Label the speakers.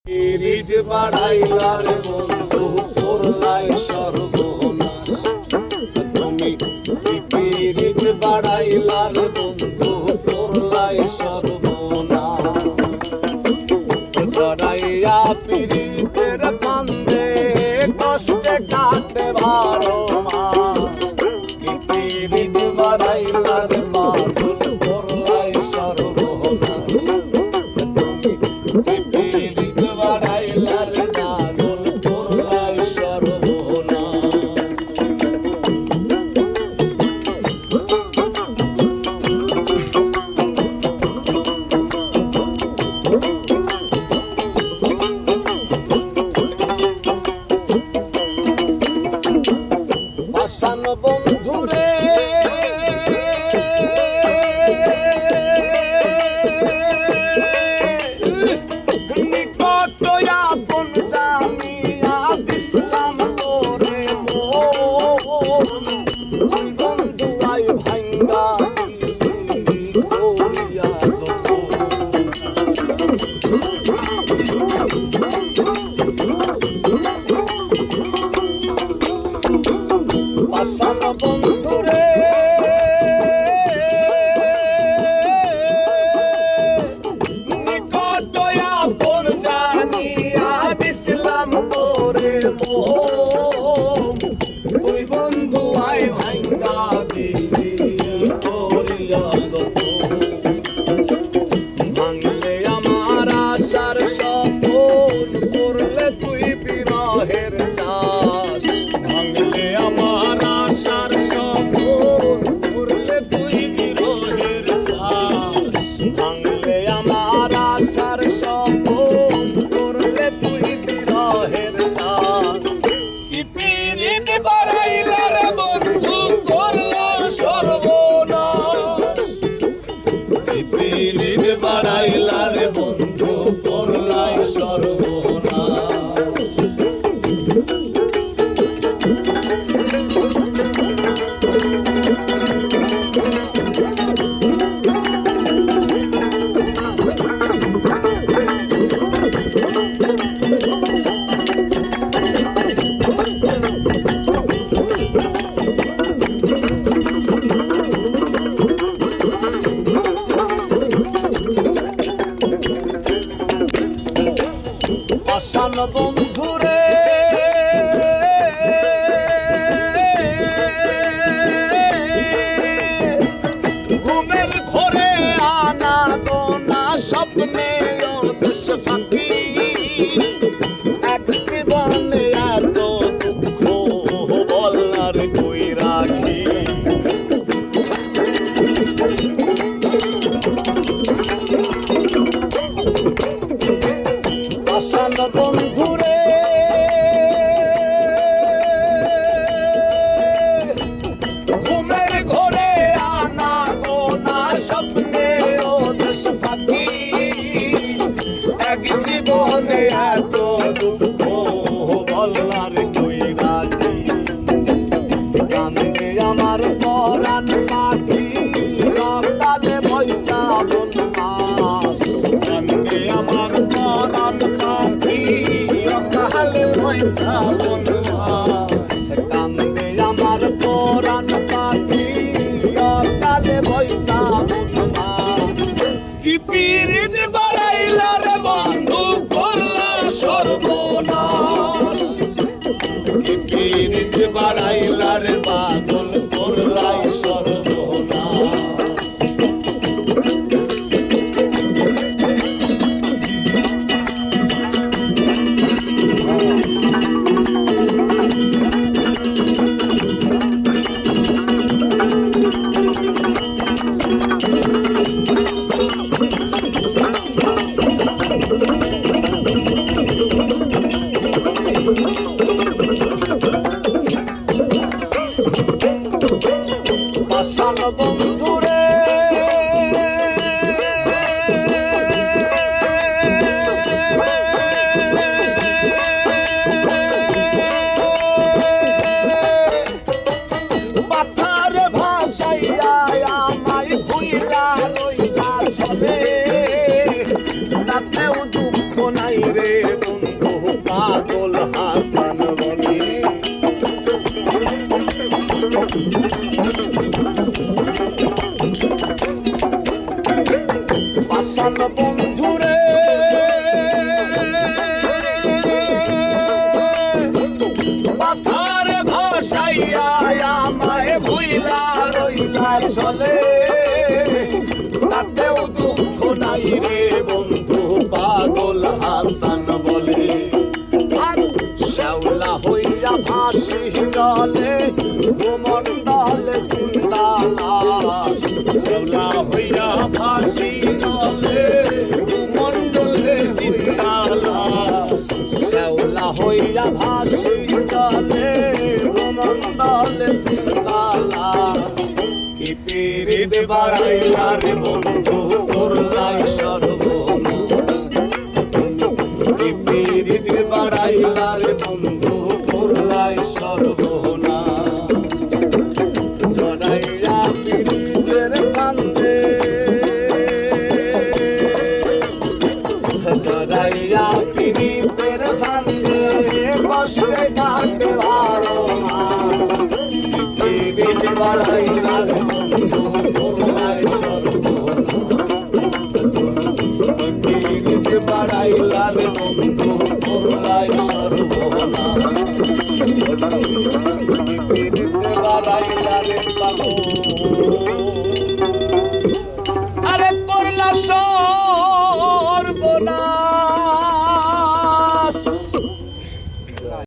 Speaker 1: পিরিত বাড়াইলার বন্ধু করলাই সর্বনাশ। তুমি পিরিত বাড়াইলার বন্ধু করলাই সর্বনাশ। জড়াইয়া পিরিতের কান্দে কষ্টে কাটে 12 মাস। পিরিত বাড়াইলার বন্ধু করলাই সর্বনাশ। বন্ধুরে নিকট আপন জানিয়া দিসলাম তোরে বন্ধু আই ভাঙ্গা করিয়া পাশান বন্ধুরে নিকট আপন জানিয়া দিসলাম তোরে তুই বন্ধু আই ভাঙ্গা দিবি করিয়া মানলে আমার আশার স্বপন করলে তুই বিরহের চাষ। মানলে আমার আশার স্বপন করলে তুই বিরহের চাষ। মানলে আমার আশার স্বপন করলে তুই বিরহের চাষ। কি পিরিত বাড়াইলার বন্ধু করলো সর্বনাশ। কি পিরিত বাড়াইলার বন্ধু করলাই সর্বনাশ। পাশান বন্ধুরে ঘুমের ঘরে আনা গোনা স্বপ্নে দেশ ফাঁকি এক জীবনে এত দুঃখ বলার কই রাখি। পাশান বন্ধুরে ঘুমের ঘরে আনা গোনা স্বপ্নে ও দেশ ফাঁকি এক জীবনে এত দুঃখ বলার কই রাখি। কান্দে আমার পরাণ পাখি কালে বৈশা বনমাস। কান্দে আমার পরাণ পাখি কালে বৈশা বনমাস। কান্দে আমার পরাণ পাখি কালে বৈশা বনমাস। কি পিরিত বাড়াইলার বন্ধু করলা সর্বনাশ। কি পিরিত বাড়াইলার বাদল করলাই সর্বনাশ। পাশান বন্ধুরে পাথার ভাষাইয়া আমায় ভুইলা রইলা চলে তাতেও দুঃখ নাই রে বন্ধু পাগল হাসান বলে পাষাণ বন্ধুরে পাথারে ভাসাইয়া আমায় ভুইলা রইলা চলে তাতেও দুঃখ নাই রে বন্ধু পাগল হাসান বলে আর শ্যাওলা হইয়া ভাসি জলে ভূমণ্ডলে চিন্তালাস শ্যাওলা হইয়া ভাসি জলে ভূমণ্ডলে চিন্তালাস শ্যাওলা হইয়া ভাসি জলে ভূমণ্ডলে চিন্তালাস কি পীড়িত বাড়াইলা রে বন্ধু করলাই সর্বনাশ কি পীড়িত বাড়াইলা রে বন্ধু করলাই সর্বনাশ জড়াইয়া পীড়িতের কান্দে জড়াইয়া পীড়িতের কান্দে কষ্টে কাটে ভালো না পীড়িত বাড়াইলা রে বন্ধু করলাই সর্বনাশ পীড়িত বাড়াইলা রে বন্ধু করলাই সর্বনাশ পীড়িত বাড়াইলা